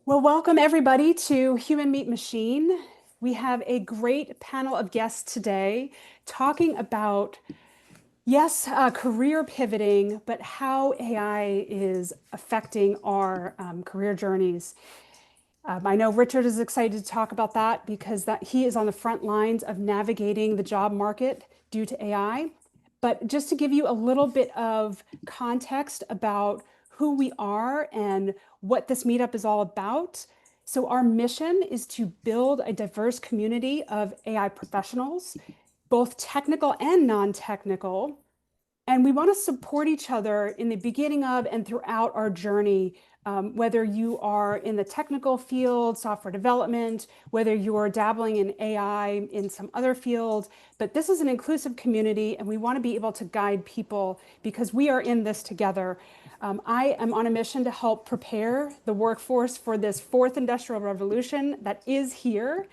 Well, welcome everybody to Human Meet Machine. We have a great panel of guests today talking about, yes, career pivoting, but how AI is affecting our career journeys. I know Richard is excited to talk about that because he is on the front lines of navigating the job market due to AI. But just to give you a little bit of context about who we are and what this meetup is all about. So our mission is to build a diverse community of AI professionals, both technical and non-technical, and we want to support each other in the beginning of and throughout our journey, whether you are in the technical field, software development, whether you are dabbling in AI in some other field. But this is an inclusive community, and we want to be able to guide people because we are in this together. I am on a mission to help prepare the workforce for this fourth industrial revolution that is here.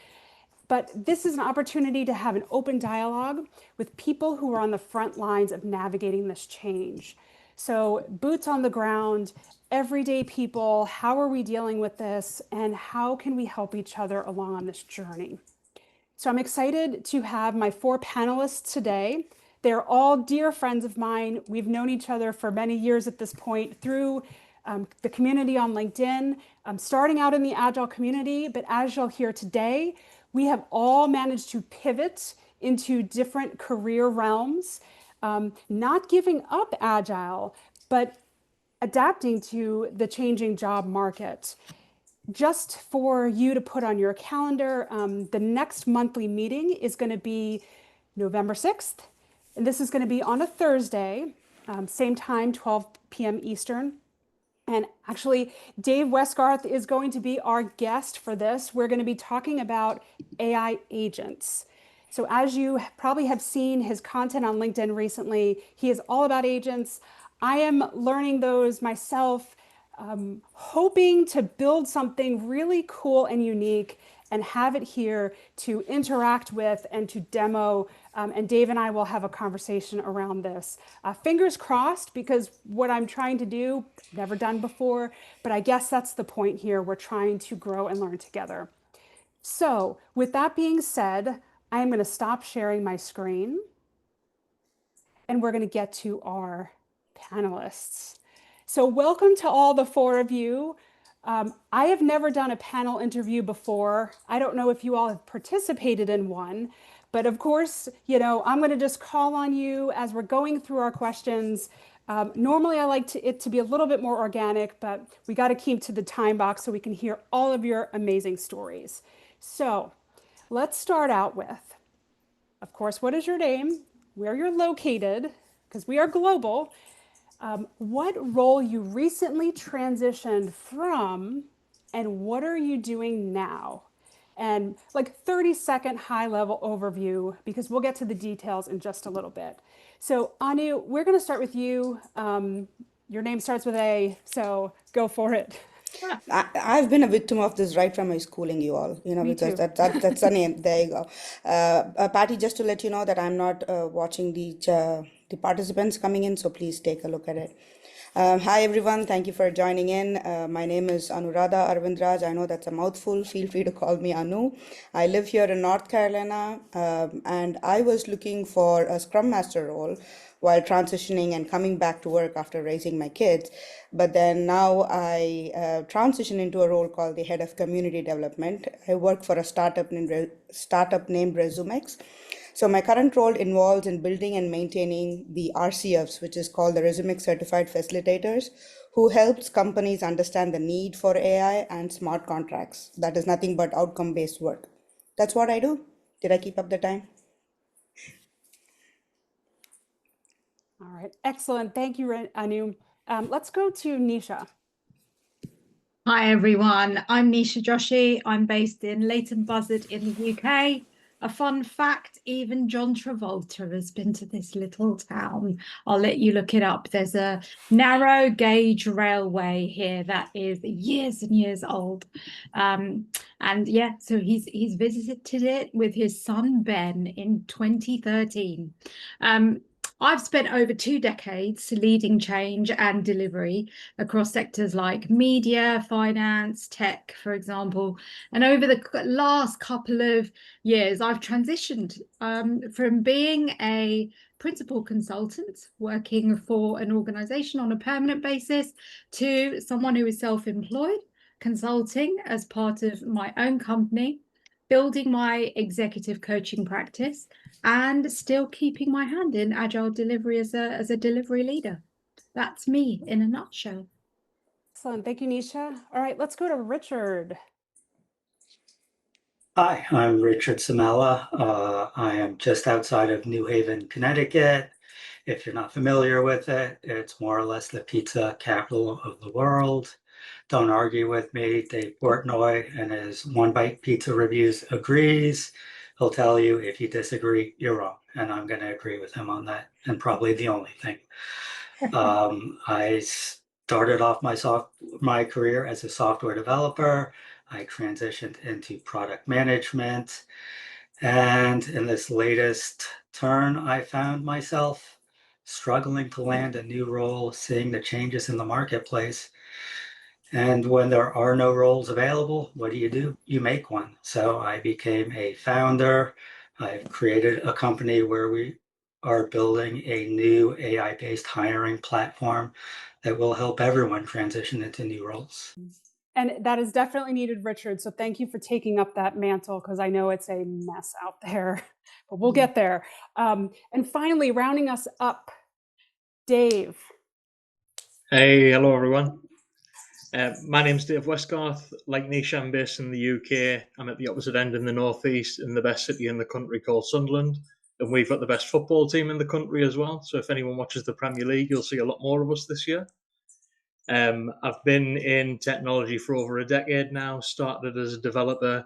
But this is an opportunity to have an open dialogue with people who are on the front lines of navigating this change. So boots on the ground, everyday people, how are we dealing with this, and how can we help each other along on this journey? So I'm excited to have my four panelists today. They're all dear friends of mine. We've known each other for many years at this point through the community on LinkedIn, starting out in the Agile community, but as you'll hear today, we have all managed to pivot into different career realms, not giving up Agile, but adapting to the changing job market. Just for you to put on your calendar, the next monthly meeting is going to be November 6th, and this is going to be on a Thursday, same time, 12 p.m. Eastern. And actually, Dave Westgarth is going to be our guest for this. We're going to be talking about AI agents. So as you probably have seen his content on LinkedIn recently, he is all about agents. I am learning those myself, hoping to build something really cool and unique and have it here to interact with and to demo. And Dave and I will have a conversation around this. Fingers crossed, because what I'm trying to do, never done before, but I guess that's the point here. We're trying to grow and learn together. So with that being said, I'm going to stop sharing my screen and we're going to get to our panelists. So welcome to all the four of you. I have never done a panel interview before. I don't know if you all have participated in one, but of course, I'm going to just call on you as we're going through our questions. Normally, I like it to be a little bit more organic, but we got to keep to the time box so we can hear all of your amazing stories. So let's start out with, of course, what is your name, where you're located, because we are global, what role you recently transitioned from, and what are you doing now? And like 30-second high-level overview, because we'll get to the details in just a little bit. So Anu, we're going to start with you. Your name starts with A, so go for it. I've been a victim of this right from my schooling, you all, Me because too. that's the name. There you go. Patty, just to let you know that I'm not watching the participants coming in, so please take a look at it. Hi everyone, thank you for joining in. My name is Anuradha Arvindhraj. I know that's a mouthful. Feel free to call me Anu. I live here in North Carolina, and I was looking for a Scrum Master role while transitioning and coming back to work after raising my kids. But then now I transition into a role called the Head of Community Development. I work for a startup named Resumex. So my current role involves in building and maintaining the RCFs, which is called the Resume Certified Facilitators, who helps companies understand the need for AI and smart contracts. That is nothing but outcome-based work. That's what I do. Did I keep up the time? All right, excellent. Thank you, Anu. Let's go to Nisha. Hi everyone, I'm Nisha Joshi. I'm based in Leighton Buzzard in the UK. A fun fact, even John Travolta has been to this little town. I'll let you look it up. There's a narrow gauge railway here that is years and years old. And yeah, so he's visited it with his son Ben in 2013. I've spent over 2 decades leading change and delivery across sectors like media, finance, tech, for example. And over the last couple of years, I've transitioned from being a principal consultant working for an organization on a permanent basis to someone who is self-employed, consulting as part of my own company, building my executive coaching practice, and still keeping my hand in agile delivery as a delivery leader. That's me in a nutshell. Excellent. Thank you, Nisha. All right, let's go to Richard. Hi, I'm Richard Samela. I am just outside of New Haven, Connecticut. If you're not familiar with it, it's more or less the pizza capital of the world. Don't argue with me. Dave Portnoy and his One Bite Pizza Reviews agrees. He'll tell you if you disagree, you're wrong. And I'm going to agree with him on that. And probably the only thing. I started off my career as a software developer. I transitioned into product management. And in this latest turn, I found myself struggling to land a new role, seeing the changes in the marketplace. And when there are no roles available, what do? You make one. So I became a founder. I've created a company where we are building a new AI-based hiring platform that will help everyone transition into new roles. And that is definitely needed, Richard. So thank you for taking up that mantle, because I know it's a mess out there, but we'll get there. And finally, rounding us up, Dave. Hey, hello everyone. My name's Dave Westgarth. Like Nisha, I'm based in the UK. I'm at the opposite end in the northeast, in the best city in the country called Sunderland. And we've got the best football team in the country as well. So if anyone watches the Premier League, you'll see a lot more of us this year. I've been in technology for over a decade now, started as a developer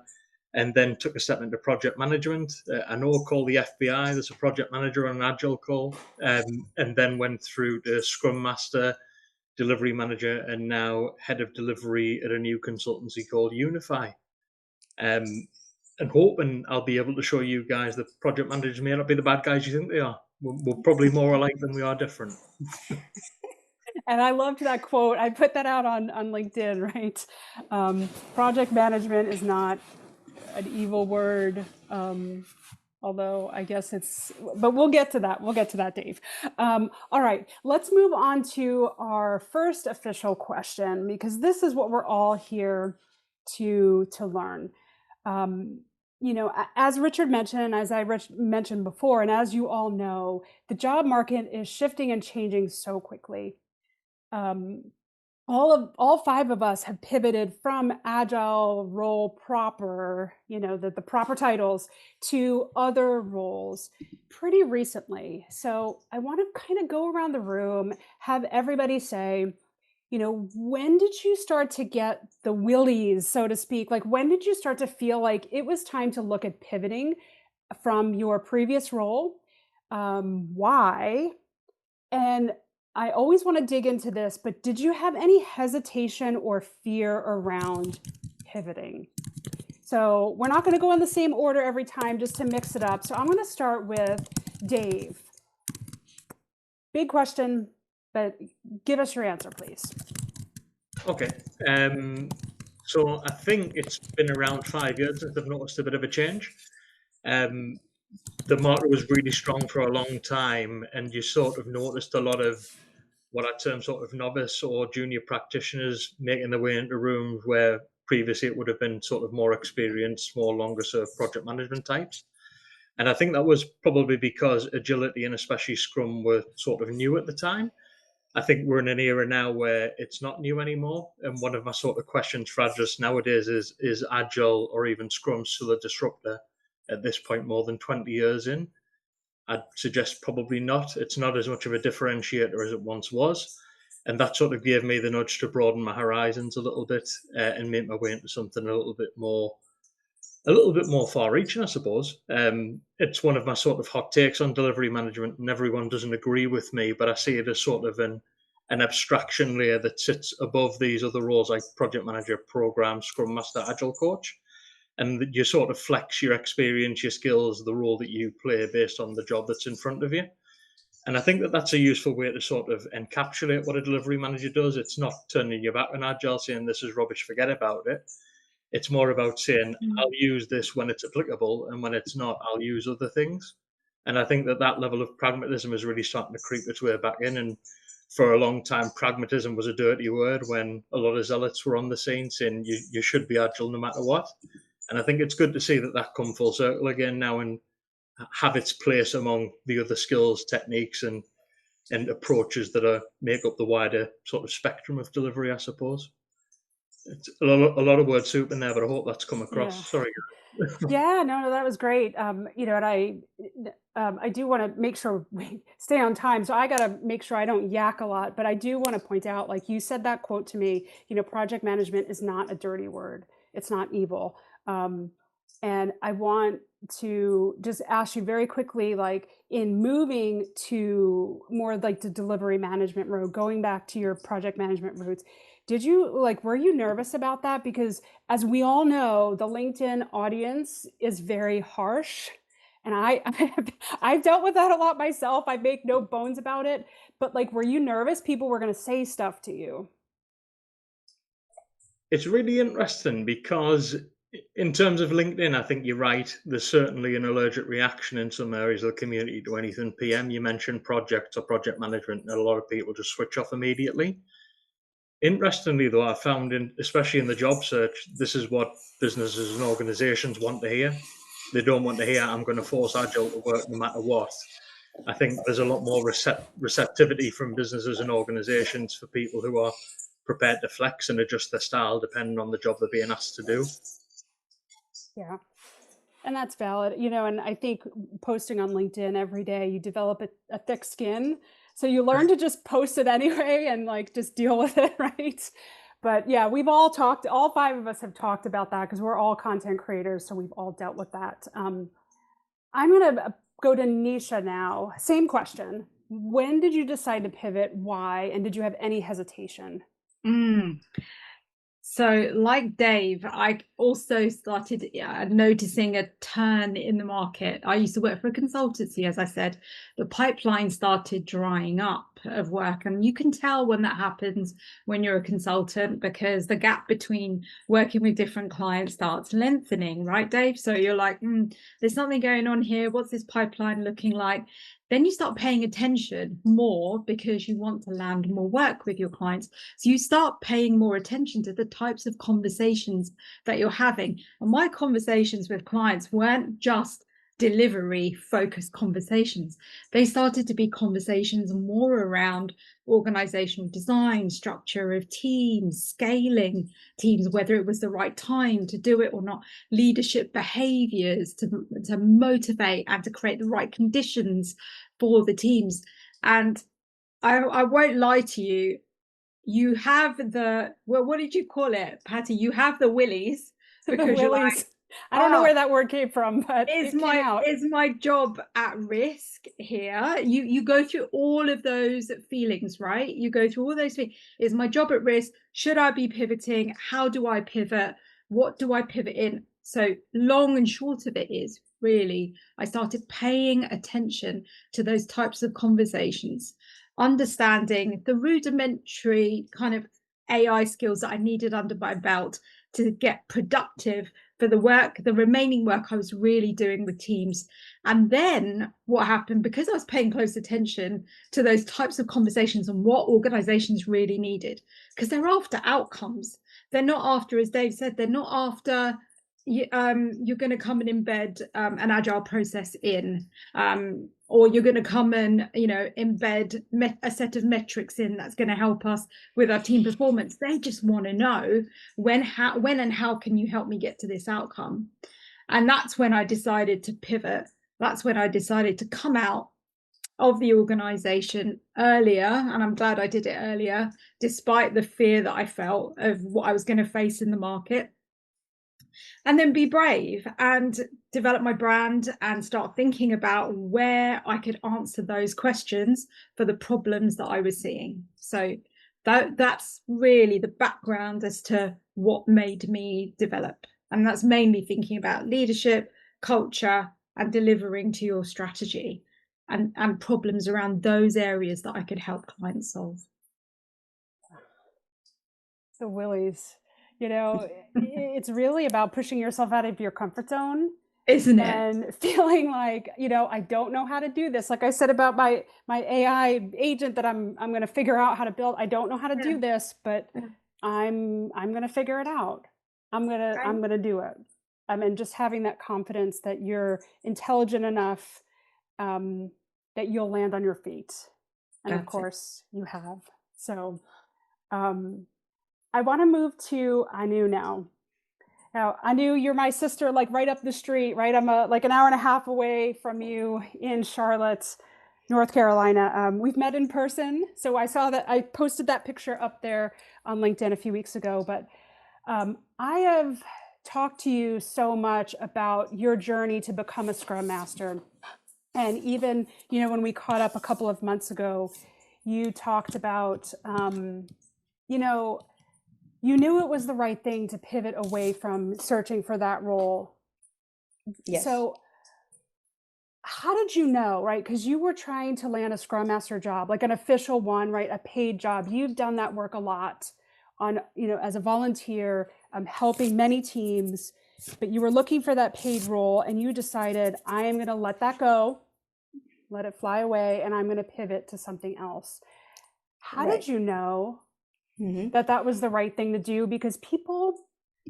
and then took a step into project management. I know called the FBI, there's a project manager on an Agile call, and then went through to Scrum Master, delivery manager, and now head of delivery at a new consultancy called Unify. And hoping I'll be able to show you guys that project managers may not be the bad guys you think they are. We're probably more alike than we are different. And I loved that quote. I put that out on LinkedIn, right? Project management is not an evil word. Although I guess but we'll get to that. We'll get to that, Dave. All right, let's move on to our first official question, because this is what we're all here to learn. As Richard mentioned, as I mentioned before, and as you all know, the job market is shifting and changing so quickly. All five of us have pivoted from agile role proper, the proper titles, to other roles pretty recently. So I want to kind of go around the room, have everybody say, when did you start to get the willies, so to speak? Like, when did you start to feel like it was time to look at pivoting from your previous role? Why? And I always want to dig into this, but did you have any hesitation or fear around pivoting? So we're not going to go in the same order every time, just to mix it up. So I'm going to start with Dave. Big question, but give us your answer, please. Okay. So I think it's been around 5 years since I've noticed a bit of a change. The market was really strong for a long time, and you sort of noticed a lot of what I term sort of novice or junior practitioners making their way into rooms where previously it would have been sort of more experienced, more longer serve project management types. And I think that was probably because agility and especially Scrum were sort of new at the time. I think we're in an era now where it's not new anymore. And one of my sort of questions for Agile nowadays is Agile or even Scrum still a disruptor at this point, more than 20 years in? I'd suggest probably not. It's not as much of a differentiator as it once was. And that sort of gave me the nudge to broaden my horizons a little bit and make my way into something a little bit more far-reaching, I suppose. It's one of my sort of hot takes on delivery management, and everyone doesn't agree with me, but I see it as sort of an abstraction layer that sits above these other roles like project manager, program, Scrum Master, Agile coach. And you sort of flex your experience, your skills, the role that you play based on the job that's in front of you. And I think that that's a useful way to sort of encapsulate what a delivery manager does. It's not turning your back on Agile, saying this is rubbish, forget about it. It's more about saying, I'll use this when it's applicable, and when it's not, I'll use other things. And I think that that level of pragmatism is really starting to creep its way back in. And for a long time, pragmatism was a dirty word when a lot of zealots were on the scene saying you should be agile no matter what. And I think it's good to see that that come full circle again now and have its place among the other skills, techniques, and approaches that make up the wider sort of spectrum of delivery, I suppose. It's a lot of word soup in there, but I hope that's come across. Yeah. Sorry. Yeah, no, that was great. You know, and I do want to make sure we stay on time. So I got to make sure I don't yak a lot, but I do want to point out, like you said that quote to me, you know, project management is not a dirty word. It's not evil. And I want to just ask you very quickly, like in moving to more like the delivery management road, going back to your project management roots, were you nervous about that? Because as we all know, the LinkedIn audience is very harsh. And I've dealt with that a lot myself. I make no bones about it. But like, were you nervous people were going to say stuff to you? It's really interesting because in terms of LinkedIn, I think you're right. There's certainly an allergic reaction in some areas of the community to anything PM. You mentioned projects or project management, and a lot of people just switch off immediately. Interestingly, though, I found, especially in the job search, this is what businesses and organizations want to hear. They don't want to hear, I'm going to force Agile to work no matter what. I think there's a lot more receptivity from businesses and organizations for people who are prepared to flex and adjust their style depending on the job they're being asked to do. Yeah. And that's valid, you know, and I think posting on LinkedIn every day, you develop a thick skin. So you learn to just post it anyway and like just deal with it, right? But yeah, we've all talked, all five of us have talked about that because we're all content creators. So we've all dealt with that. I'm going to go to Nisha now. Same question. When did you decide to pivot? Why? And did you have any hesitation? So, like Dave, I also started noticing a turn in the market. I used to work for a consultancy, as I said. The pipeline started drying up of work. And you can tell when that happens when you're a consultant, because the gap between working with different clients starts lengthening, right, Dave? So you're like, there's something going on here. What's this pipeline looking like? Then you start paying attention more because you want to land more work with your clients. So you start paying more attention to the types of conversations that you're having. And my conversations with clients weren't just delivery focused conversations. They started to be conversations more around organizational design, structure of teams, scaling teams, whether it was the right time to do it or not, leadership behaviors to motivate and to create the right conditions for the teams. And I won't lie to you, you have what did you call it, Patty? You have the willies because you're like, I don't know where that word came from, but it came out. Is my job at risk here? You go through all of those feelings, right? You go through all those things. Is my job at risk? Should I be pivoting? How do I pivot? What do I pivot in? So long and short of it is really, I started paying attention to those types of conversations, understanding the rudimentary kind of AI skills that I needed under my belt to get productive for the remaining work I was really doing with teams. And then what happened, because I was paying close attention to those types of conversations and what organizations really needed, because they're after outcomes. They're not after, as Dave said, they're not after you're going to come and embed an agile process in, or you're going to come and embed a set of metrics in that's going to help us with our team performance. They just want to know when and how can you help me get to this outcome. And that's when I decided to pivot. That's when I decided to come out of the organization earlier, and I'm glad I did it earlier, despite the fear that I felt of what I was going to face in the market. And then be brave and develop my brand and start thinking about where I could answer those questions for the problems that I was seeing. So that's really the background as to what made me develop. And that's mainly thinking about leadership, culture, and delivering to your strategy. and problems around those areas that I could help clients solve. So Willies, it's really about pushing yourself out of your comfort zone, Isn't it? and feeling like, I don't know how to do this. Like I said about my AI agent that I'm going to figure out how to build. I don't know how to do this, but I'm going to figure it out. I'm going to do it. And just having that confidence that you're intelligent enough, that you'll land on your feet. And of course you have. So, I want to move to Anu now. Now, Anu, you're my sister, like right up the street, right? I'm like an hour and a half away from you in Charlotte, North Carolina. We've met in person. So I saw that I posted that picture up there on LinkedIn a few weeks ago. But I have talked to you so much about your journey to become a Scrum Master. And even, when we caught up a couple of months ago, you talked about, you knew it was the right thing to pivot away from searching for that role. Yes. So how did you know, right? Because you were trying to land a Scrum Master job, like an official one, right? A paid job. You've done that work a lot on, as a volunteer, helping many teams, but you were looking for that paid role and you decided, I am going to let that go, let it fly away, and I'm going to pivot to something else. How did you know that was the right thing to do? Because people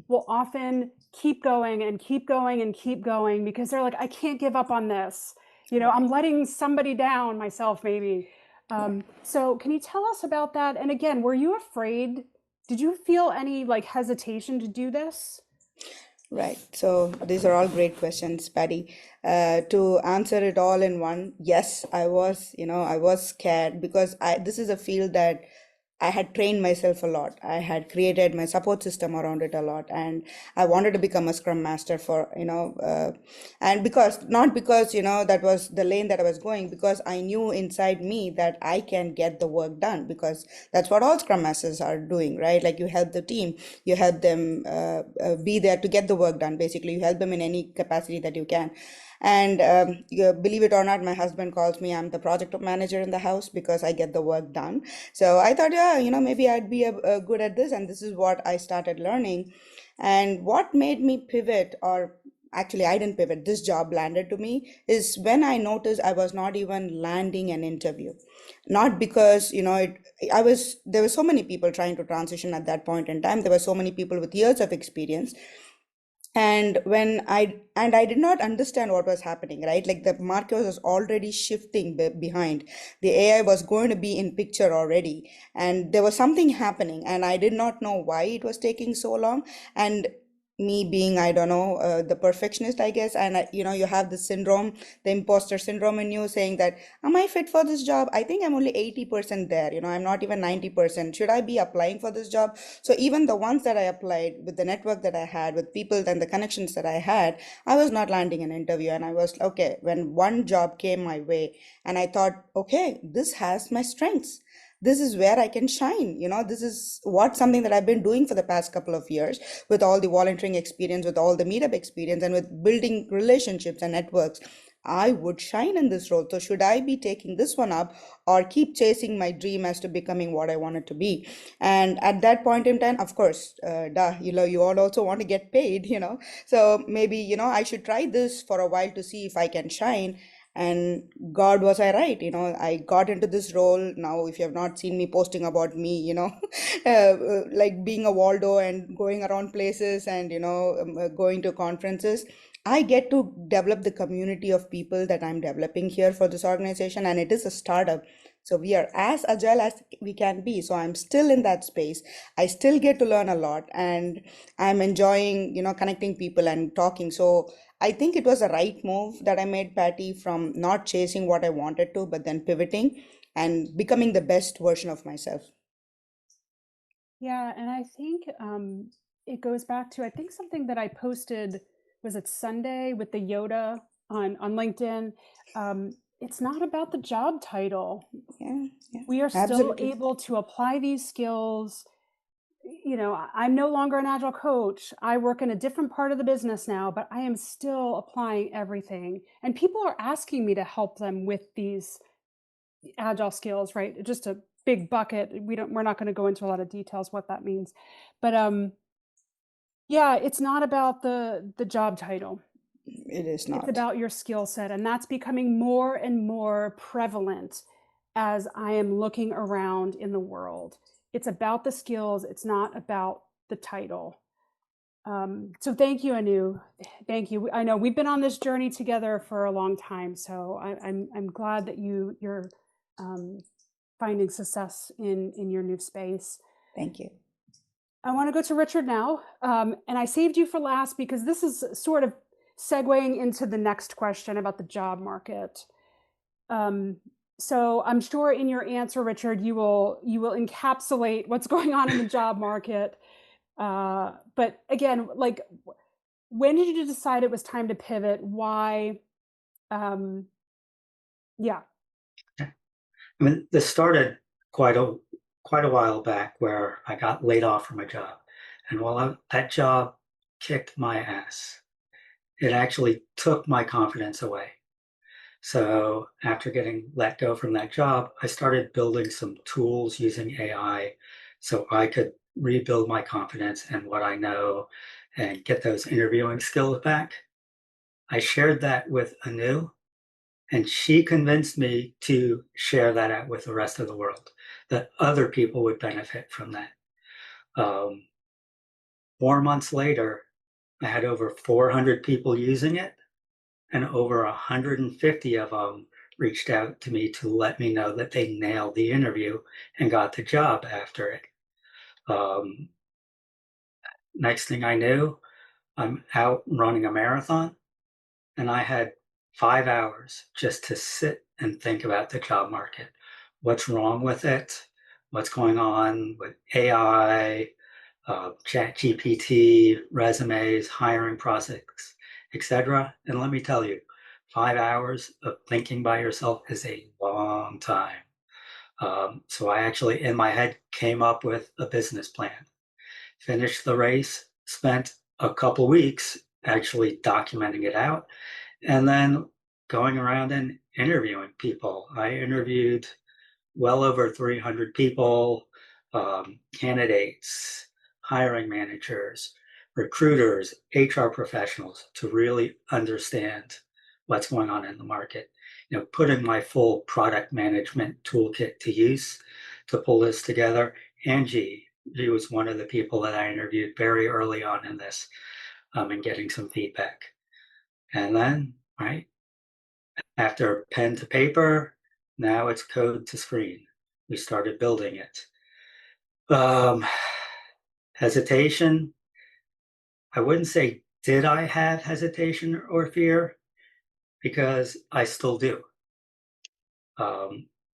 will often keep going and keep going and keep going because they're like, I can't give up on this. I'm letting somebody down, myself maybe. So can you tell us about that? And again, were you afraid? Did you feel any hesitation to do this? Right. So these are all great questions, Patty. To answer it all in one, yes, I was scared because this is a field that I had trained myself a lot. I had created my support system around it a lot, and I wanted to become a Scrum Master for, and not because, that was the lane that I was going, because I knew inside me that I can get the work done, because that's what all Scrum Masters are doing, right? Like you help the team, you help them be there to get the work done. Basically, you help them in any capacity that you can. And believe it or not, my husband calls me, I'm the project manager in the house because I get the work done. So I thought, maybe I'd be good at this. And this is what I started learning. And what made me pivot, or actually I didn't pivot, this job landed to me, is when I noticed I was not even landing an interview. Not because, there were so many people trying to transition at that point in time. There were so many people with years of experience. And I did not understand what was happening, right? Like the market was already shifting behind. The AI was going to be in picture already, and there was something happening, and I did not know why it was taking so long. And me being, I don't know, the perfectionist, I guess, and you have the syndrome, the imposter syndrome in you, saying that, am I fit for this job? I think I'm only 80% there, I'm not even 90%. Should I be applying for this job? So even the ones that I applied, with the network that I had, with people and the connections that I had, I was not landing an interview. And I was, okay, when one job came my way, and I thought, okay, this has my strengths, this is where I can shine. This is something that I've been doing for the past couple of years, with all the volunteering experience, with all the meetup experience, and with building relationships and networks. I would shine in this role. So should I be taking this one up, or keep chasing my dream as to becoming what I wanted to be? And at that point in time, of course, you all also want to get paid, So maybe, I should try this for a while to see if I can shine. And God, was I right? I got into this role. Now, if you have not seen me posting about me, like being a Waldo and going around places and, going to conferences, I get to develop the community of people that I'm developing here for this organization. And it is a startup. So we are as agile as we can be. So I'm still in that space. I still get to learn a lot, and I'm enjoying, connecting people and talking. So I think it was a right move that I made, Patty, from not chasing what I wanted to, but then pivoting and becoming the best version of myself. Yeah, and I think it goes back to, I think something that I posted, was it Sunday, with the Yoda on LinkedIn. It's not about the job title. Yeah, We are still absolutely. able to apply these skills I'm no longer an Agile coach. I work in a different part of the business now, but I am still applying everything. And people are asking me to help them with these Agile skills, right? Just a big bucket. We're not going to go into a lot of details what that means. But yeah, it's not about the job title. It is It's not. about your skill set, and that's becoming more and more prevalent as I am looking around in the world. It's about the skills. It's not about the title. So thank you, Anu. Thank you. I know we've been on this journey together for a long time, so I'm glad that you're finding success in your new space. Thank you. I want to go to Richard now, and I saved you for last because this is sort of segueing into the next question about the job market. So I'm sure in your answer, Richard, you will encapsulate what's going on in the job market. But again, like, when did you decide it was time to pivot? Why? Yeah. I mean, this started quite a while back where I got laid off from a job, and while that job kicked my ass, it actually took my confidence away. So after getting let go from that job, I started building some tools using AI so I could rebuild my confidence and what I know and get those interviewing skills back. I shared that with Anu, and she convinced me to share that out with the rest of the world, that other people would benefit from that. 4 months later, I had over 400 people using it, and over 150 of them reached out to me to let me know that they nailed the interview and got the job after it. Next thing I knew, I'm out running a marathon, and I had 5 hours just to sit and think about the job market. What's wrong with it? What's going on with AI, chat GPT, resumes, hiring process, etc. And let me tell you, 5 hours of thinking by yourself is a long time. So I actually, in my head, came up with a business plan, finished the race, spent a couple weeks actually documenting it out, and then going around and interviewing people. I interviewed well over 300 people, candidates, hiring managers, recruiters, HR professionals, to really understand what's going on in the market. Putting my full product management toolkit to use to pull this together. Angie, she was one of the people that I interviewed very early on in this, and getting some feedback. And then, right, after pen to paper, now it's code to screen. We started building it. Hesitation. I wouldn't say did I have hesitation or fear, because I still do.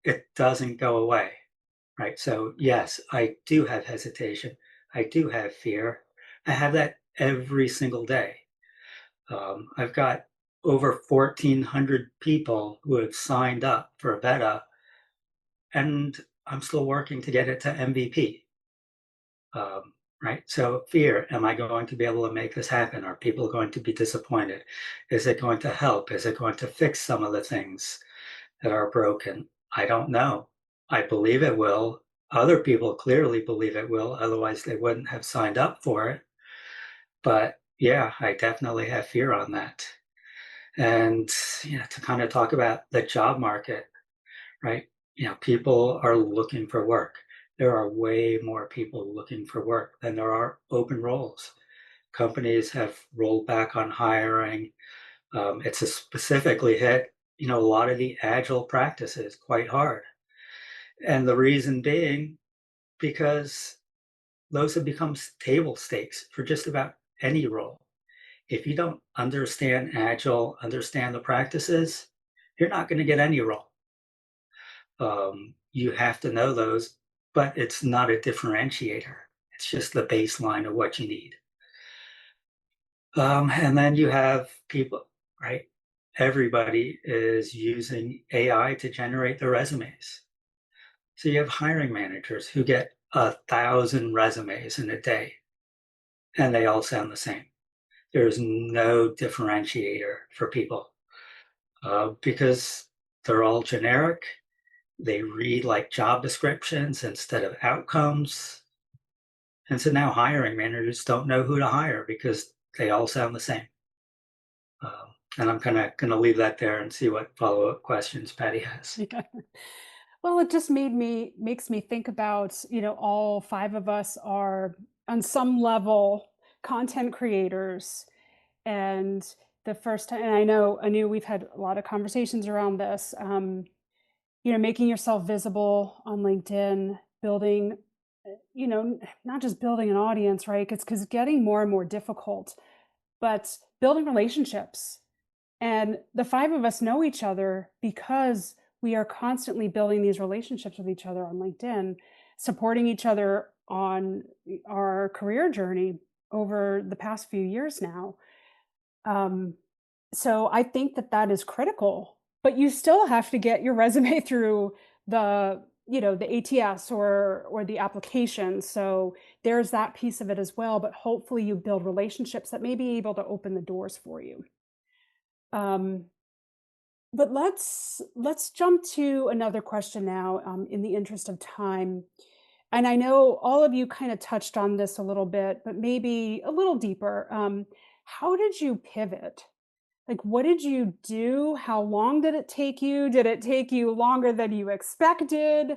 It doesn't go away, right? So yes, I do have hesitation. I do have fear. I have that every single day. I've got over 1,400 people who have signed up for a beta, and I'm still working to get it to MVP. Right? So fear, am I going to be able to make this happen? Are people going to be disappointed? Is it going to help? Is it going to fix some of the things that are broken? I don't know. I believe it will. Other people clearly believe it will, otherwise they wouldn't have signed up for it. But yeah, I definitely have fear on that. And to kind of talk about the job market, right? People are looking for work. There are way more people looking for work than there are open roles. Companies have rolled back on hiring. It's specifically hit, a lot of the agile practices quite hard. And the reason being, because those have become table stakes for just about any role. If you don't understand agile, understand the practices, you're not going to get any role. You have to know those, but it's not a differentiator. It's just the baseline of what you need. And then you have people, right? Everybody is using AI to generate their resumes. So you have hiring managers who get 1,000 resumes in a day, and they all sound the same. There's no differentiator for people because they're all generic. They read like job descriptions instead of outcomes. And so now hiring managers don't know who to hire because they all sound the same. And I'm kind of going to leave that there and see what follow-up questions Patty has. Yeah. Well, it just makes me think about, all five of us are on some level content creators. And the first time, and I know, Anu, we've had a lot of conversations around this, making yourself visible on LinkedIn, building, not just building an audience, right? Because getting more and more difficult, but building relationships. And the five of us know each other because we are constantly building these relationships with each other on LinkedIn, supporting each other on our career journey over the past few years now. So I think that is critical, but you still have to get your resume through the ATS or the application. So there's that piece of it as well, but hopefully you build relationships that may be able to open the doors for you. But let's jump to another question now, in the interest of time. And I know all of you kind of touched on this a little bit, but maybe a little deeper. How did you pivot? Like, what did you do? How long did it take you? Did it take you longer than you expected?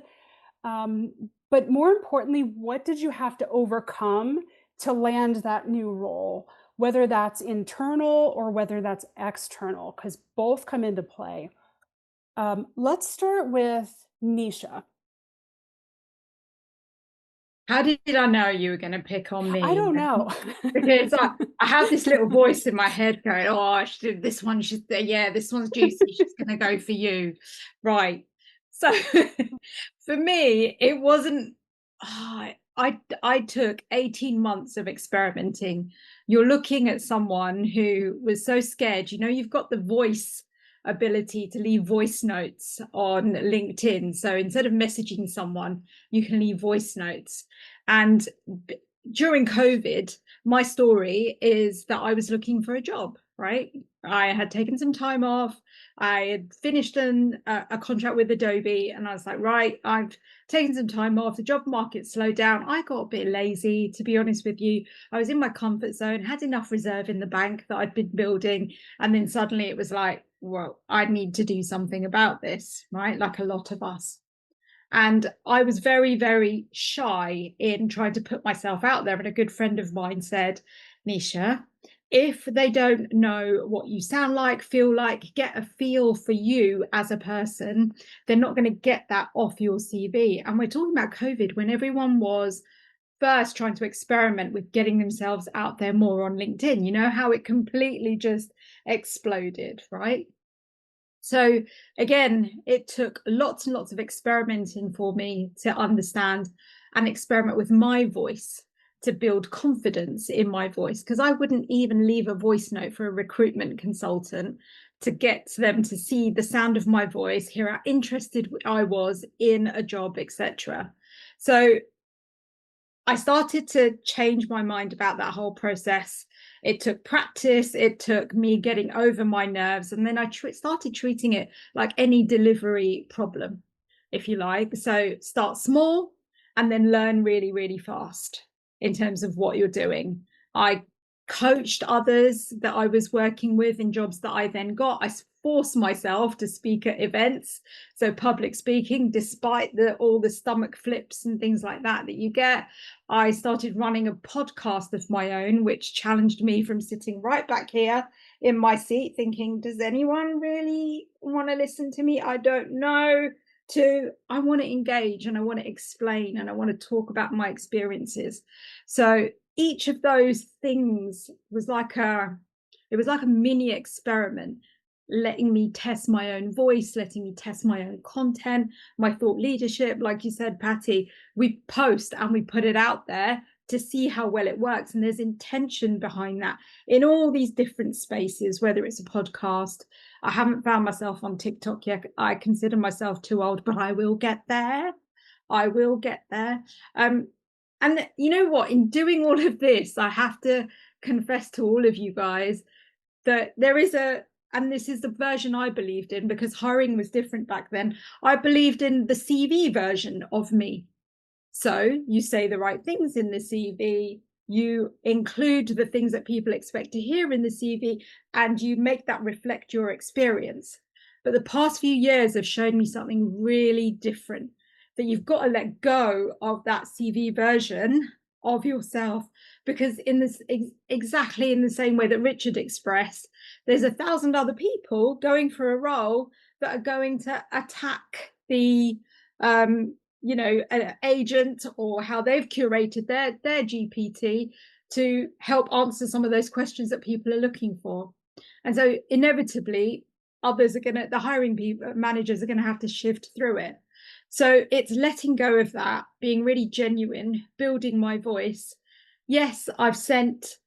But more importantly, what did you have to overcome to land that new role? Whether that's internal or whether that's external, because both come into play. Let's start with Nisha. How did I know you were going to pick on me? I don't know. Because I have this little voice in my head going, oh, this one should, yeah, this one's juicy. She's going to go for you. Right. So for me, it wasn't, I took 18 months of experimenting. You're looking at someone who was so scared. You've got the voice ability to leave voice notes on LinkedIn. So instead of messaging someone, you can leave voice notes. And during COVID, my story is that I was looking for a job, right? I had taken some time off. I had finished a contract with Adobe, and I was like, right, I've taken some time off. The job market slowed down. I got a bit lazy, to be honest with you. I was in my comfort zone, had enough reserve in the bank that I'd been building. And then suddenly it was like, well, I need to do something about this, right? Like a lot of us. And I was very, very shy in trying to put myself out there. And a good friend of mine said, Nisha, if they don't know what you sound like, feel like, get a feel for you as a person, they're not going to get that off your CV. And we're talking about COVID, when everyone was first trying to experiment with getting themselves out there more on LinkedIn. You know how it completely just exploded, right? So again, it took lots and lots of experimenting for me to understand and experiment with my voice, to build confidence in my voice, because I wouldn't even leave a voice note for a recruitment consultant to get them to see the sound of my voice, hear how interested I was in a job, etc. So I started to change my mind about that whole process. It took practice. It took me getting over my nerves. And then I started treating it like any delivery problem, if you like. So start small and then learn really, really fast in terms of what you're doing. I coached others that I was working with in jobs that I then got. I forced myself to speak at events. So public speaking, despite all the stomach flips and things like that you get. I started running a podcast of my own, which challenged me from sitting right back here in my seat thinking, does anyone really want to listen to me? I don't know. To I want to engage and I want to explain and I want to talk about my experiences. So each of those things was like a mini experiment, letting me test my own voice, letting me test my own content, my thought leadership. Like you said, Patty, we post and we put it out there to see how well it works. And there's intention behind that in all these different spaces, whether it's a podcast. I haven't found myself on TikTok yet. I consider myself too old, but I will get there. I will get there. And you know what? In doing all of this, I have to confess to all of you guys that there is and this is the version I believed in, because hiring was different back then. I believed in the CV version of me. So you say the right things in the CV, you include the things that people expect to hear in the CV, and you make that reflect your experience. But the past few years have shown me something really different, that you've got to let go of that CV version of yourself, because in this exactly in the same way that Richard expressed, there's 1,000 other people going for a role that are going to attack the an agent, or how they've curated their GPT to help answer some of those questions that people are looking for. And so inevitably the hiring managers are going to have to shift through it. So it's letting go of that, being really genuine, building my voice. Yes, I've sent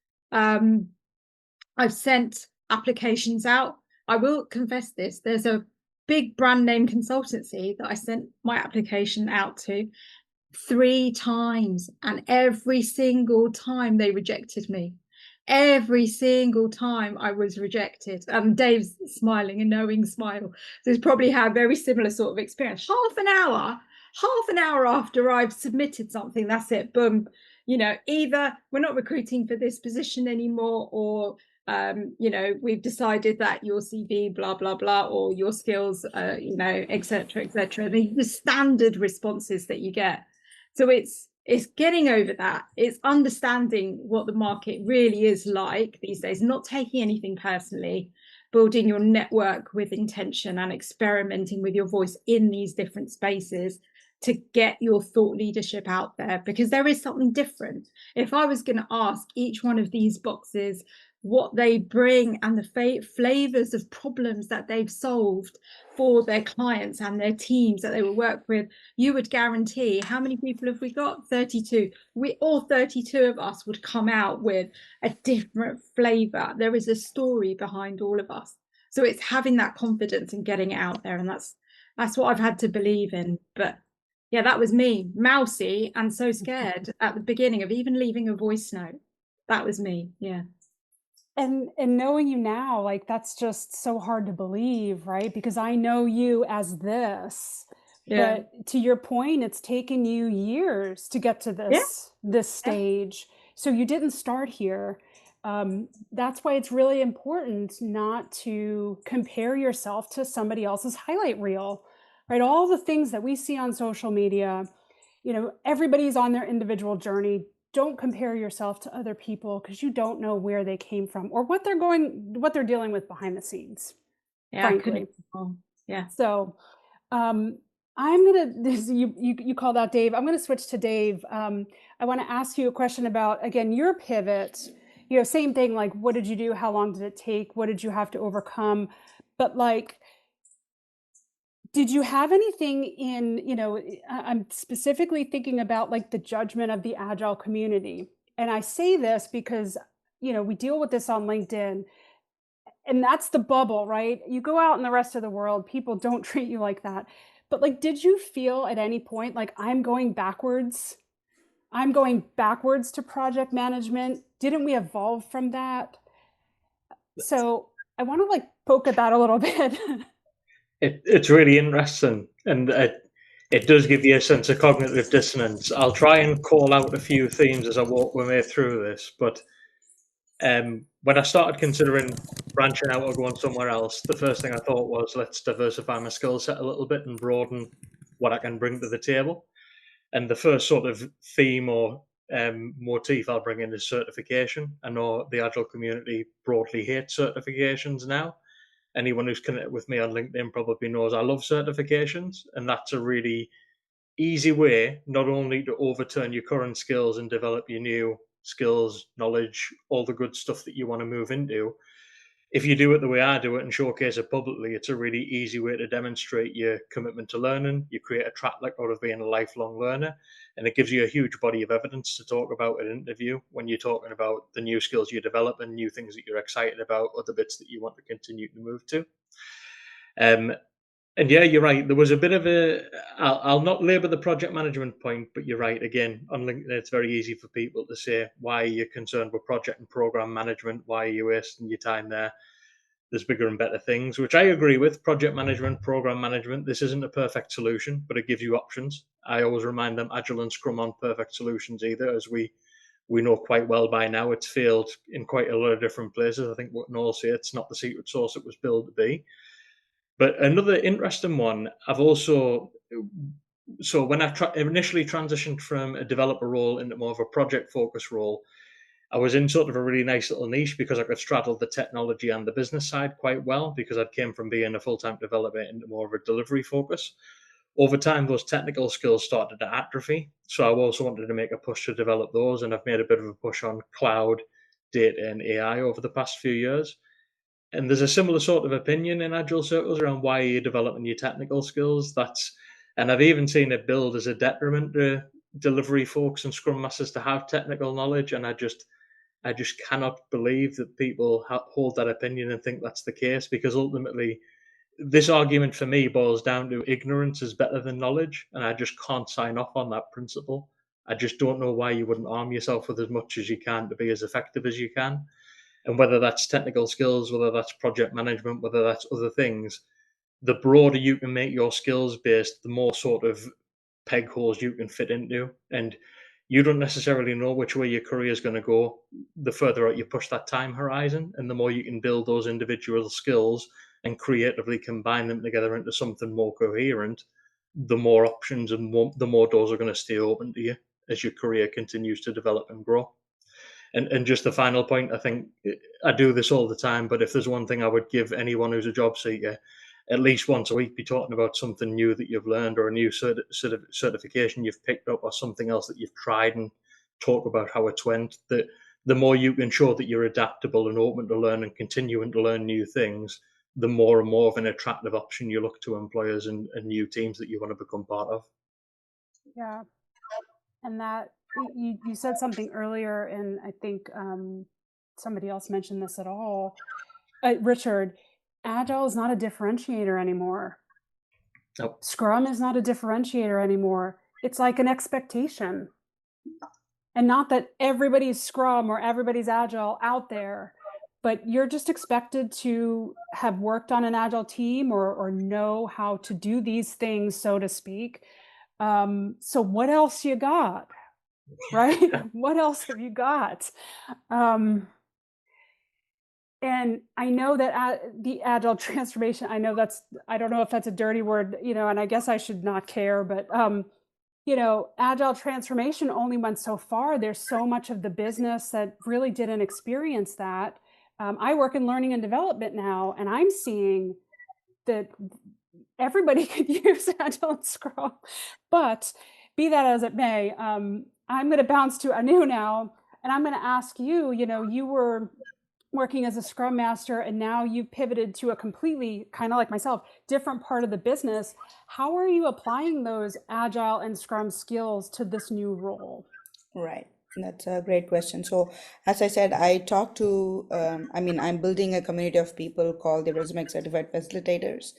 applications out. I will confess this. There's a big brand name consultancy that I sent my application out to 3 times, and every single time they rejected me. Every single time I was rejected. Dave's smiling, a knowing smile. So he's probably had very similar sort of experience. Half an hour after I've submitted something, that's it, boom. Either we're not recruiting for this position anymore, or we've decided that your CV, blah, blah, blah, or your skills, et cetera, et cetera. The standard responses that you get. So it's getting over that. It's understanding what the market really is like these days, not taking anything personally, building your network with intention, and experimenting with your voice in these different spaces to get your thought leadership out there, because there is something different. If I was going to ask each one of these boxes what they bring and the flavors of problems that they've solved for their clients and their teams that they will work with, you would guarantee, how many people have we got? 32. All 32 of us would come out with a different flavor. There is a story behind all of us. So it's having that confidence and getting it out there. And that's what I've had to believe in. But yeah, that was me, mousy and so scared at the beginning of even leaving a voice note. That was me. Yeah. And knowing you now, like, that's just so hard to believe, right? Because I know you as this, Yeah. but to your point, it's taken you years to get to this stage. So you didn't start here. That's why it's really important not to compare yourself to somebody else's highlight reel, right? All the things that we see on social media, everybody's on their individual journey. Don't compare yourself to other people, because you don't know where they came from or what they're dealing with behind the scenes. Yeah, frankly. Yeah. So I'm gonna you called out Dave. I'm gonna switch to Dave. I want to ask you a question about, again, your pivot. Same thing, like, what did you do? How long did it take? What did you have to overcome? But like, did you have anything in, I'm specifically thinking about like the judgment of the Agile community. And I say this because, we deal with this on LinkedIn, and that's the bubble, right? You go out in the rest of the world, people don't treat you like that. But like, did you feel at any point like, I'm going backwards to project management? Didn't we evolve from that? So I want to like poke at that a little bit. It's really interesting, and it does give you a sense of cognitive dissonance. I'll try and call out a few themes as I walk my way through this, but when I started considering branching out or going somewhere else, the first thing I thought was, let's diversify my skill set a little bit and broaden what I can bring to the table. And the first sort of theme or motif I'll bring in is certification. I know the Agile community broadly hates certifications now. Anyone who's connected with me on LinkedIn probably knows I love certifications, and that's a really easy way not only to overturn your current skills and develop your new skills, knowledge, all the good stuff that you want to move into. If you do it the way I do it and showcase it publicly, it's a really easy way to demonstrate your commitment to learning. You create a track record of being a lifelong learner, and it gives you a huge body of evidence to talk about in an interview when you're talking about the new skills you develop and new things that you're excited about, or the bits that you want to continue to move to. And yeah, you're right. There was a bit of a. I'll not labour the project management point, but you're right. Again, on LinkedIn, it's very easy for people to say, "Why are you concerned with project and program management? Why are you wasting your time there? There's bigger and better things," which I agree with. Project management, program management. This isn't a perfect solution, but it gives you options. I always remind them, Agile and Scrum aren't perfect solutions either, as we know quite well by now. It's failed in quite a lot of different places. I think we can all say it's not the secret sauce it was built to be. But another interesting one, I've also, so when I initially transitioned from a developer role into more of a project focused role, I was in sort of a really nice little niche because I could straddle the technology and the business side quite well because I came from being a full time developer into more of a delivery focus. Over time, those technical skills started to atrophy. So I also wanted to make a push to develop those. And I've made a bit of a push on cloud, data, and AI over the past few years. And there's a similar sort of opinion in agile circles around why you're developing your technical skills. And I've even seen it build as a detriment to delivery folks and scrum masters to have technical knowledge. And I just cannot believe that people hold that opinion and think that's the case, because ultimately this argument for me boils down to ignorance is better than knowledge. And I just can't sign off on that principle. I just don't know why you wouldn't arm yourself with as much as you can to be as effective as you can. And whether that's technical skills, whether that's project management, whether that's other things, the broader you can make your skills based, the more sort of peg holes you can fit into. And you don't necessarily know which way your career is going to go the further out you push that time horizon, and the more you can build those individual skills and creatively combine them together into something more coherent, the more options and the more doors are going to stay open to you as your career continues to develop and grow. And just the final point, I think I do this all the time, but if there's one thing I would give anyone who's a job seeker, at least once a week, be talking about something new that you've learned, or a new certification you've picked up, or something else that you've tried, and talk about how it's went. The more you can show that you're adaptable and open to learn and continuing to learn new things, the more and more of an attractive option you look to employers and new teams that you want to become part of. Yeah. And that you said something earlier, and I think somebody else mentioned this at all. Richard, Agile is not a differentiator anymore. Nope. Scrum is not a differentiator anymore. It's like an expectation. And not that everybody's Scrum or everybody's Agile out there, but you're just expected to have worked on an Agile team or know how to do these things, so to speak. So what else you got, right? What else have you got? And I know that the Agile transformation, I don't know if that's a dirty word, and I guess I should not care, but Agile transformation only went so far. There's so much of the business that really didn't experience that. I work in learning and development now, and I'm seeing that everybody could use Agile and Scrum. But be that as it may, I'm going to bounce to Anu now, and I'm going to ask you, you were working as a Scrum Master, and now you've pivoted to a completely, kind of like myself, different part of the business. How are you applying those Agile and Scrum skills to this new role? Right. That's a great question. So, as I said, I talk to, I'm building a community of people called the Resume Certified Facilitators.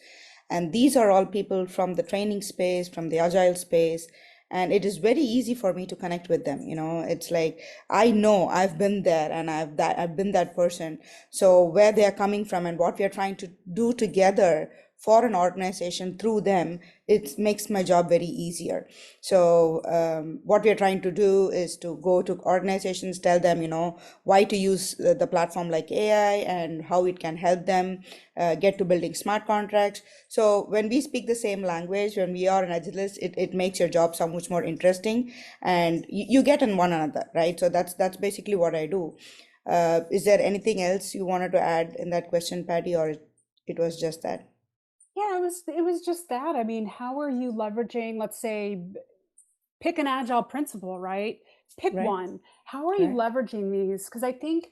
And these are all people from the training space, from the Agile space. And it is very easy for me to connect with them. It's like, I know I've been there, and I've been that person. So where they are coming from and what we are trying to do together for an organization through them, it makes my job very easier. So what we are trying to do is to go to organizations, tell them, why to use the platform like AI and how it can help them get to building smart contracts. So when we speak the same language, when we are an agilist, it makes your job so much more interesting, and you get in one another, right? So that's basically what I do. Is there anything else you wanted to add in that question, Patty, or it was just that? Yeah, it was just that. I mean, how are you leveraging, let's say, pick an Agile principle, right? Pick Right. one. How are you Right. leveraging these? Because I think,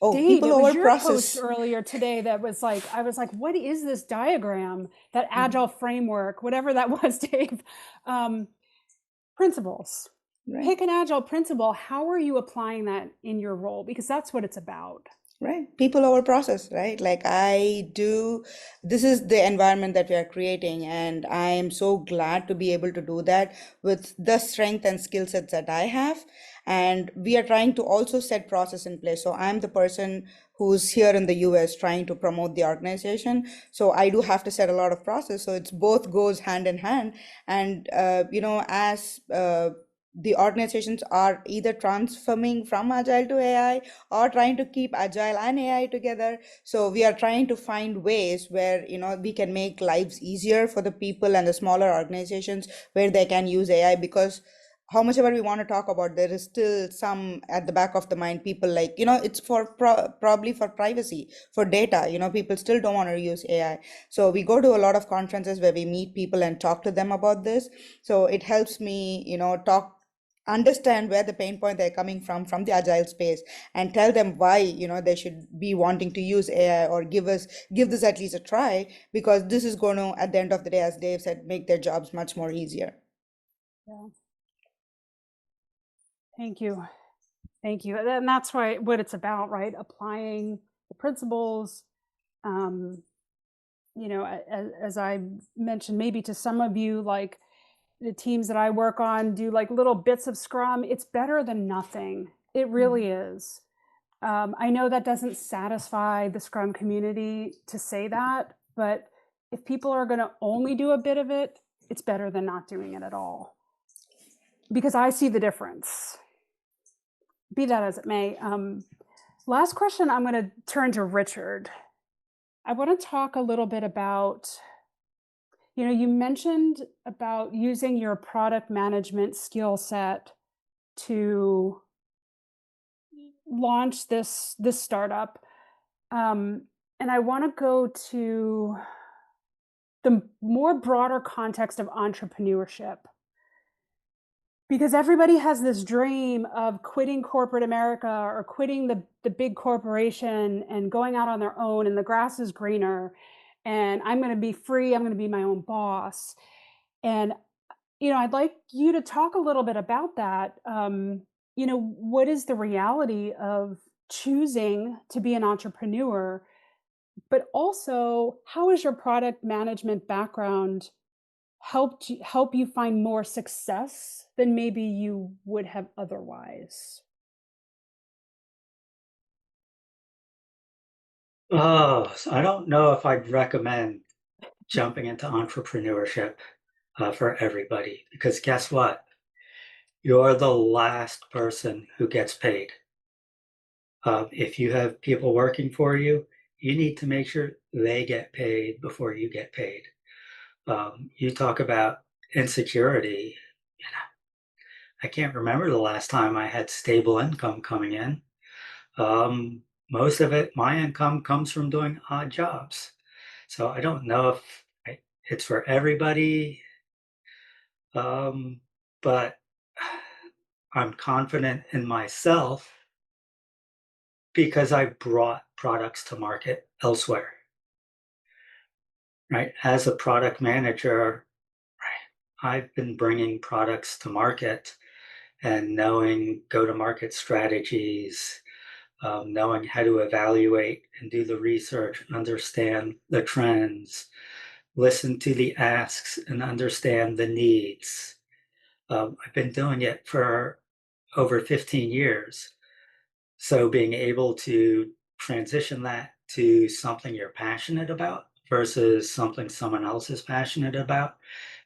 Oh, Dave, people it was over your post process. earlier today that was like, I was like, what is this diagram, that Agile framework, whatever that was, Dave? Principles. Right. Pick an Agile principle. How are you applying that in your role? Because that's what it's about. Right. People over process, right? This is the environment that we are creating, and I am so glad to be able to do that with the strength and skill sets that I have. And we are trying to also set process in place. So I'm the person who's here in the US trying to promote the organization. So I do have to set a lot of process. So it's both goes hand in hand. And, as the organizations are either transforming from agile to AI or trying to keep agile and AI together. So we are trying to find ways where we can make lives easier for the people and the smaller organizations where they can use AI, because how much ever we want to talk about, there is still some at the back of the mind, people like, it's for probably for privacy, for data, people still don't want to use AI. So we go to a lot of conferences where we meet people and talk to them about this. So it helps me, understand where the pain point they're coming from the agile space, and tell them why they should be wanting to use AI, or give this at least a try, because this is going to, at the end of the day, as Dave said, make their jobs much more easier. Yeah. Thank you. Thank you. And that's what it's about, right? Applying the principles. As I mentioned, maybe to some of you, like the teams that I work on do like little bits of Scrum. It's better than nothing. It really is. I know that doesn't satisfy the Scrum community to say that, but if people are going to only do a bit of it, it's better than not doing it at all. Because I see the difference. Be that as it may. Last question, I'm going to turn to Richard. I want to talk a little bit about, you mentioned about using your product management skill set to launch this startup. And I want to go to the more broader context of entrepreneurship. Because everybody has this dream of quitting corporate America or quitting the big corporation and going out on their own, and the grass is greener, and I'm going to be free, I'm going to be my own boss. And, I'd like you to talk a little bit about that. What is the reality of choosing to be an entrepreneur? But also, how is your product management background help you find more success than maybe you would have otherwise? So I don't know if I'd recommend jumping into entrepreneurship for everybody, because guess what? You're the last person who gets paid. If you have people working for you, you need to make sure they get paid before you get paid. You talk about insecurity. I can't remember the last time I had stable income coming in. Most of it, my income comes from doing odd jobs. So I don't know if it's for everybody, but I'm confident in myself because I brought products to market elsewhere. Right? As a product manager, I've been bringing products to market and knowing go-to-market strategies, knowing how to evaluate and do the research, understand the trends, listen to the asks and understand the needs. I've been doing it for over 15 years. So being able to transition that to something you're passionate about versus something someone else is passionate about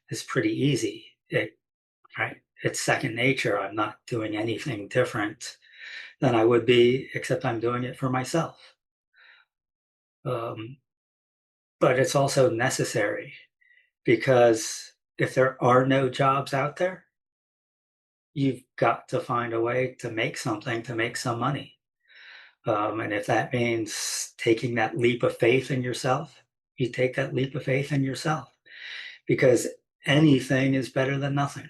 is pretty easy. It's second nature. I'm not doing anything different than I would be, except I'm doing it for myself. But it's also necessary, because if there are no jobs out there, you've got to find a way to make something, to make some money. And if that means taking that leap of faith in yourself, you take that leap of faith in yourself, because anything is better than nothing.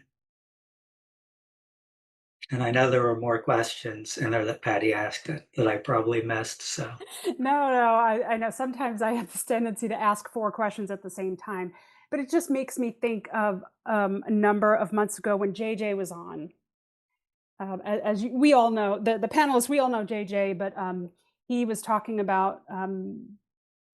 And I know there were more questions in there that Patty asked that I probably missed. So No, I know sometimes I have this tendency to ask 4 questions at the same time, but it just makes me think of a number of months ago when JJ was on. We all know, the panelists, we all know JJ, but he was talking about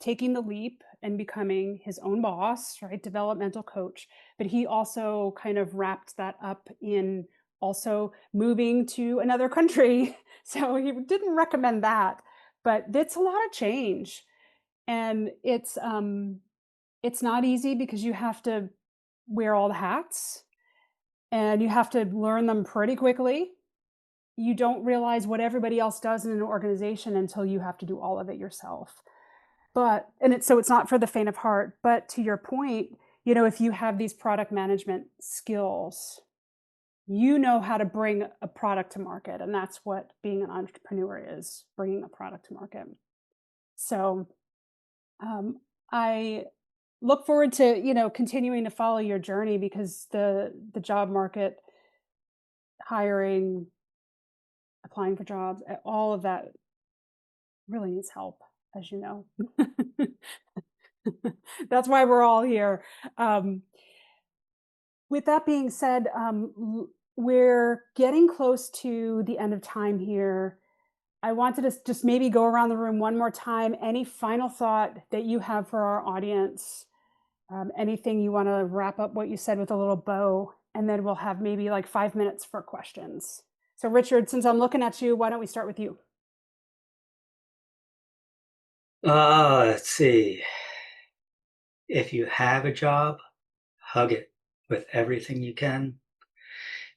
taking the leap and becoming his own boss, right? Developmental coach. But he also kind of wrapped that up in also moving to another country. So he didn't recommend that, but it's a lot of change. And it's not easy because you have to wear all the hats and you have to learn them pretty quickly. You don't realize what everybody else does in an organization until you have to do all of it yourself. But, so it's not for the faint of heart, but to your point, if you have these product management skills, you know how to bring a product to market. And that's what being an entrepreneur is, bringing a product to market. So I look forward to, continuing to follow your journey, because the job market, hiring, applying for jobs, all of that really needs help, as you know. That's why we're all here. With that being said, we're getting close to the end of time here. I wanted to just maybe go around the room one more time. Any final thought that you have for our audience? Anything you want to wrap up what you said with a little bow, and then we'll have maybe like 5 minutes for questions. So Richard, since I'm looking at you, why don't we start with you? Let's see. If you have a job, hug it with everything you can.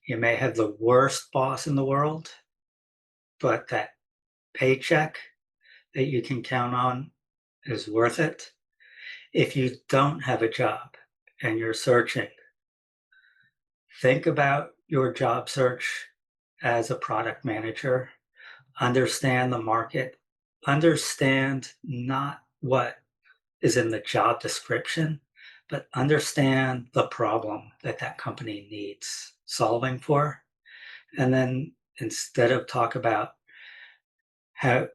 You may have the worst boss in the world, but that paycheck that you can count on is worth it. If you don't have a job and you're searching, think about your job search as a product manager. Understand the market. Understand not what is in the job description, but understand the problem that company needs solving for. And then instead of talk about how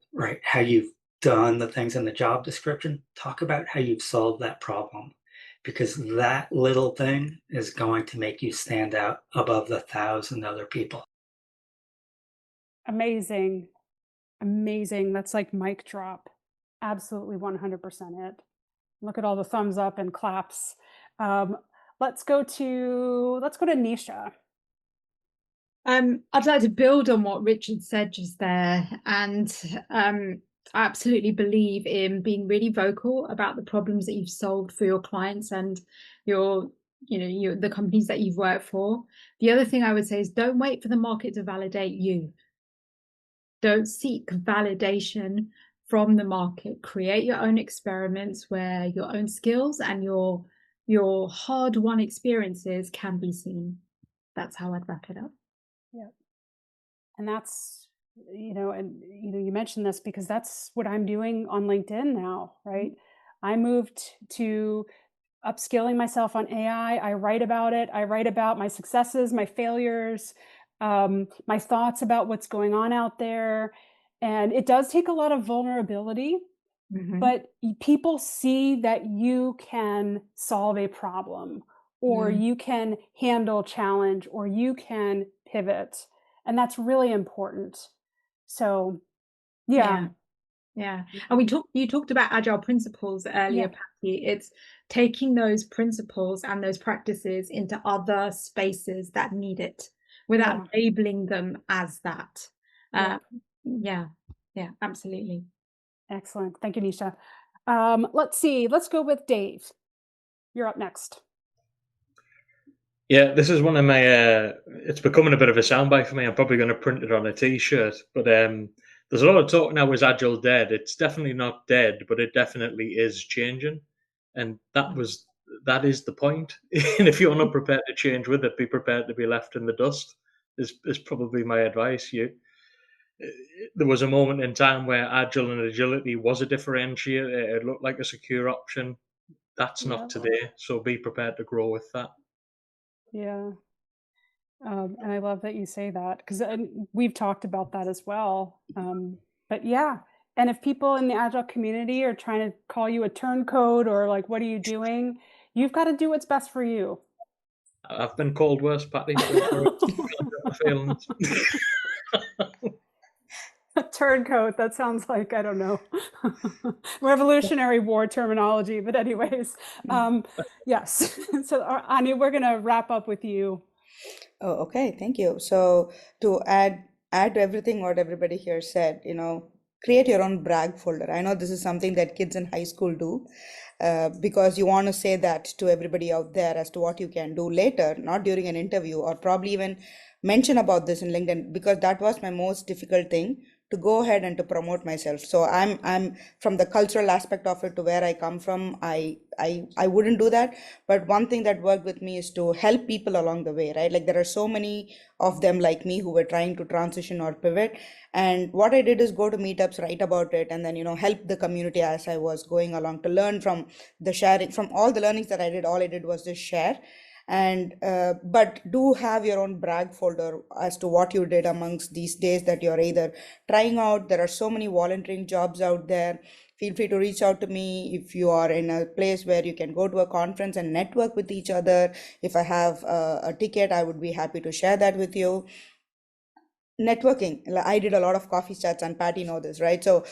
you've done the things in the job description, talk about how you've solved that problem, because that little thing is going to make you stand out above the 1,000 other people. Amazing. Amazing. That's like mic drop. Absolutely 100% it. Look at all the thumbs up and claps. Let's go to Nisha. I'd like to build on what Richard said just there, and I absolutely believe in being really vocal about the problems that you've solved for your clients and the companies that you've worked for. The other thing I would say is don't wait for the market to validate you. Don't seek validation from the market. Create your own experiments where your own skills and your hard-won experiences can be seen. That's how I'd wrap it up. Yeah. And that's, you mentioned this because that's what I'm doing on LinkedIn now, right? Mm-hmm. I moved to upskilling myself on AI. I write about it. I write about my successes, my failures, my thoughts about what's going on out there. And it does take a lot of vulnerability, mm-hmm. but people see that you can solve a problem, or you can handle challenge, or you can pivot. And that's really important. So, yeah. And you talked about Agile principles earlier, Patty. It's taking those principles and those practices into other spaces that need it without labeling them as that. Yeah, absolutely. Excellent. Thank you, Nisha. Let's see. Let's go with Dave. You're up next. Yeah, this is one of my, it's becoming a bit of a soundbite for me. I'm probably going to print it on a t-shirt, but there's a lot of talk now, is Agile dead? It's definitely not dead, but it definitely is changing. And that is the point. And if you're not prepared to change with it, be prepared to be left in the dust is probably my advice. There was a moment in time where Agile and agility was a differentiator. It looked like a secure option. That's not today. So be prepared to grow with that. Yeah. And I love that you say that, because we've talked about that as well. But yeah, and if people in the Agile community are trying to call you a turncoat or like, what are you doing? You've got to do what's best for you. I've been called worse, Patty. Turncoat, that sounds like, I don't know, Revolutionary War terminology. But anyways, yes. So Anu, we're going to wrap up with you. Oh, okay, thank you. So to add to everything what everybody here said, create your own brag folder. I know this is something that kids in high school do, because you want to say that to everybody out there as to what you can do later, not during an interview, or probably even mention about this in LinkedIn, because that was my most difficult thing, to go ahead and to promote myself. So I'm from the cultural aspect of it, to where I come from, I wouldn't do that. But one thing that worked with me is to help people along the way, right? Like, there are so many of them like me who were trying to transition or pivot. And what I did is go to meetups, write about it, and then, help the community as I was going along, to learn from the sharing, from all the learnings that I did. All I did was just share. And but do have your own brag folder as to what you did amongst these days that you're either trying out. There are so many volunteering jobs out there. Feel free to reach out to me if you are in a place where you can go to a conference and network with each other. If I have a ticket, I would be happy to share that with you. Networking, I did a lot of coffee chats, and Patty know this, right? So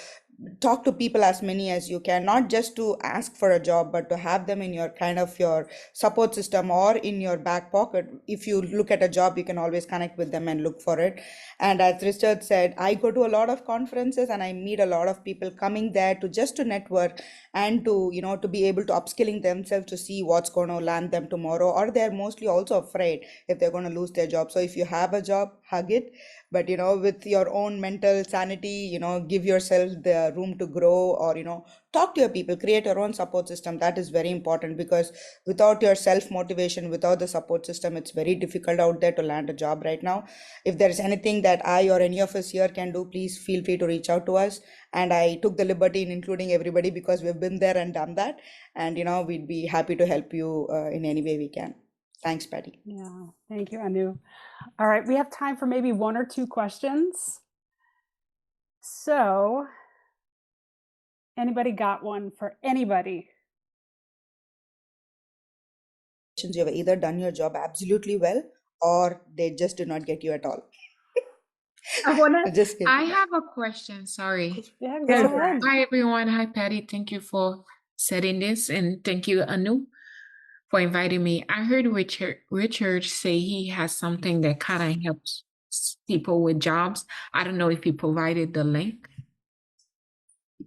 talk to people, as many as you can, not just to ask for a job, but to have them in your kind of your support system or in your back pocket. If you look at a job, you can always connect with them and look for it. And as Richard said, I go to a lot of conferences and I meet a lot of people coming there to just to network, and to to be able to upskilling themselves, to see what's going to land them tomorrow. Or they're mostly also afraid if they're going to lose their job. So if you have a job, hug it. But with your own mental sanity, give yourself the room to grow. Or talk to your people, create your own support system. That is very important, because without your self motivation, without the support system, it's very difficult out there to land a job right now. If there is anything that I or any of us here can do, please feel free to reach out to us. And I took the liberty in including everybody, because we've been there and done that. And we'd be happy to help you in any way we can. Thanks, Patty. Yeah, thank you, Anu. All right, we have time for maybe one or two questions. So, anybody got one for anybody? You have either done your job absolutely well, or they just did not get you at all. Just kidding. I have a question. Sorry. Yeah, go ahead. Hi, everyone. Hi, Patty. Thank you for setting this, and thank you, Anu, for inviting me. I heard Richard say he has something that kind of helps people with jobs. I don't know if he provided the link.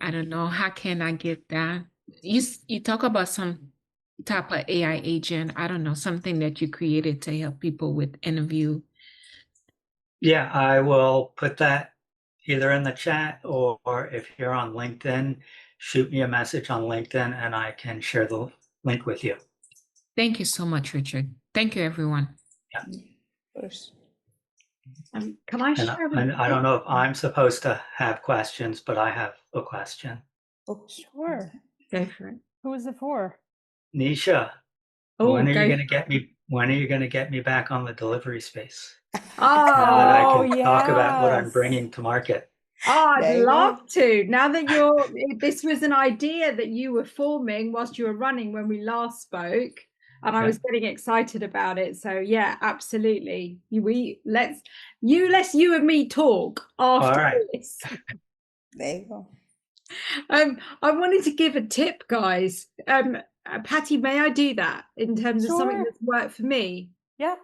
I don't know. How can I get that? You talk about some type of AI agent. I don't know, something that you created to help people with interview. Yeah, I will put that either in the chat, or if you're on LinkedIn, shoot me a message on LinkedIn and I can share the link with you. Thank you so much, Richard. Thank you, everyone. Yeah. Of course. Can I share? And I don't know if I'm supposed to have questions, but I have a question. Oh, Sure. Go for it. Who is it for? Nisha, Oh, when are you going to get me? When are you going to get me back on the delivery space? Oh, Now that I can talk about what I'm yes. bringing to market. I'd There you go. love to. Now that this was an idea that you were forming whilst you were running when we last spoke, and I was getting excited about it. So yeah, absolutely. Let's you and me talk after All right. this. There you go. I wanted to give a tip, guys. Patty, may I do that in terms of something Sure. that's worked for me? Yeah.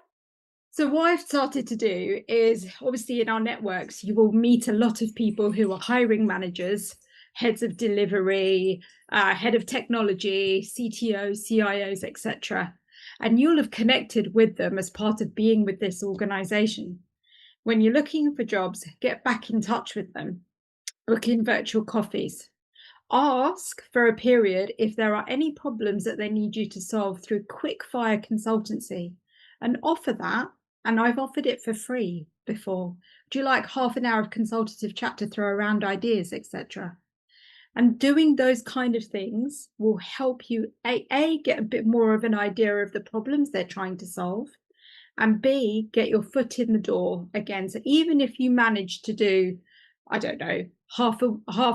So what I've started to do is, obviously in our networks, you will meet a lot of people who are hiring managers, heads of delivery, head of technology, CTOs, CIOs, etc. And you'll have connected with them as part of being with this organization. When you're looking for jobs, get back in touch with them. Book in virtual coffees. Ask for a period if there are any problems that they need you to solve through quick fire consultancy, and offer that. And I've offered it for free before. Do you like half an hour of consultative chat to throw around ideas, etc.? And doing those kind of things will help you A, get a bit more of an idea of the problems they're trying to solve, and B, get your foot in the door again. So even if you manage to do, I don't know, half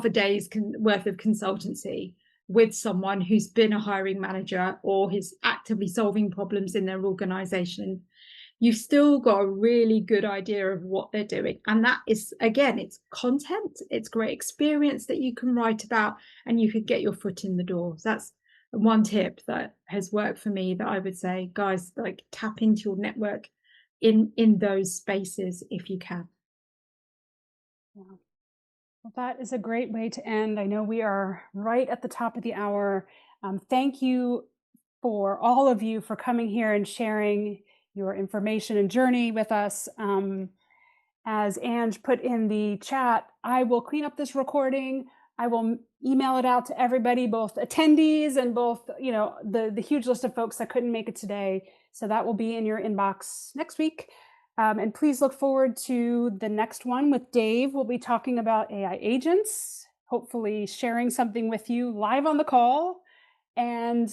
a day's worth of consultancy with someone who's been a hiring manager or who's actively solving problems in their organization, you've still got a really good idea of what they're doing. And that is, again, it's content, it's great experience that you can write about, and you could get your foot in the door. So that's one tip that has worked for me, that I would say, guys, like, tap into your network in those spaces if you can. Yeah. Well, that is a great way to end. I know we are right at the top of the hour. Thank you for all of you for coming here and sharing your information and journey with us. As Ange put in the chat, I will clean up this recording. I will email it out to everybody, both attendees and both, the huge list of folks that couldn't make it today. So that will be in your inbox next week. And please look forward to the next one with Dave. We'll be talking about AI agents, hopefully sharing something with you live on the call. And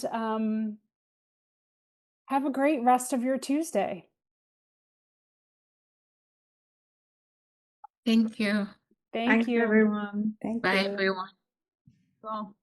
have a great rest of your Tuesday. Thank you. Thank you, everyone. Thank Bye, you. everyone. Well.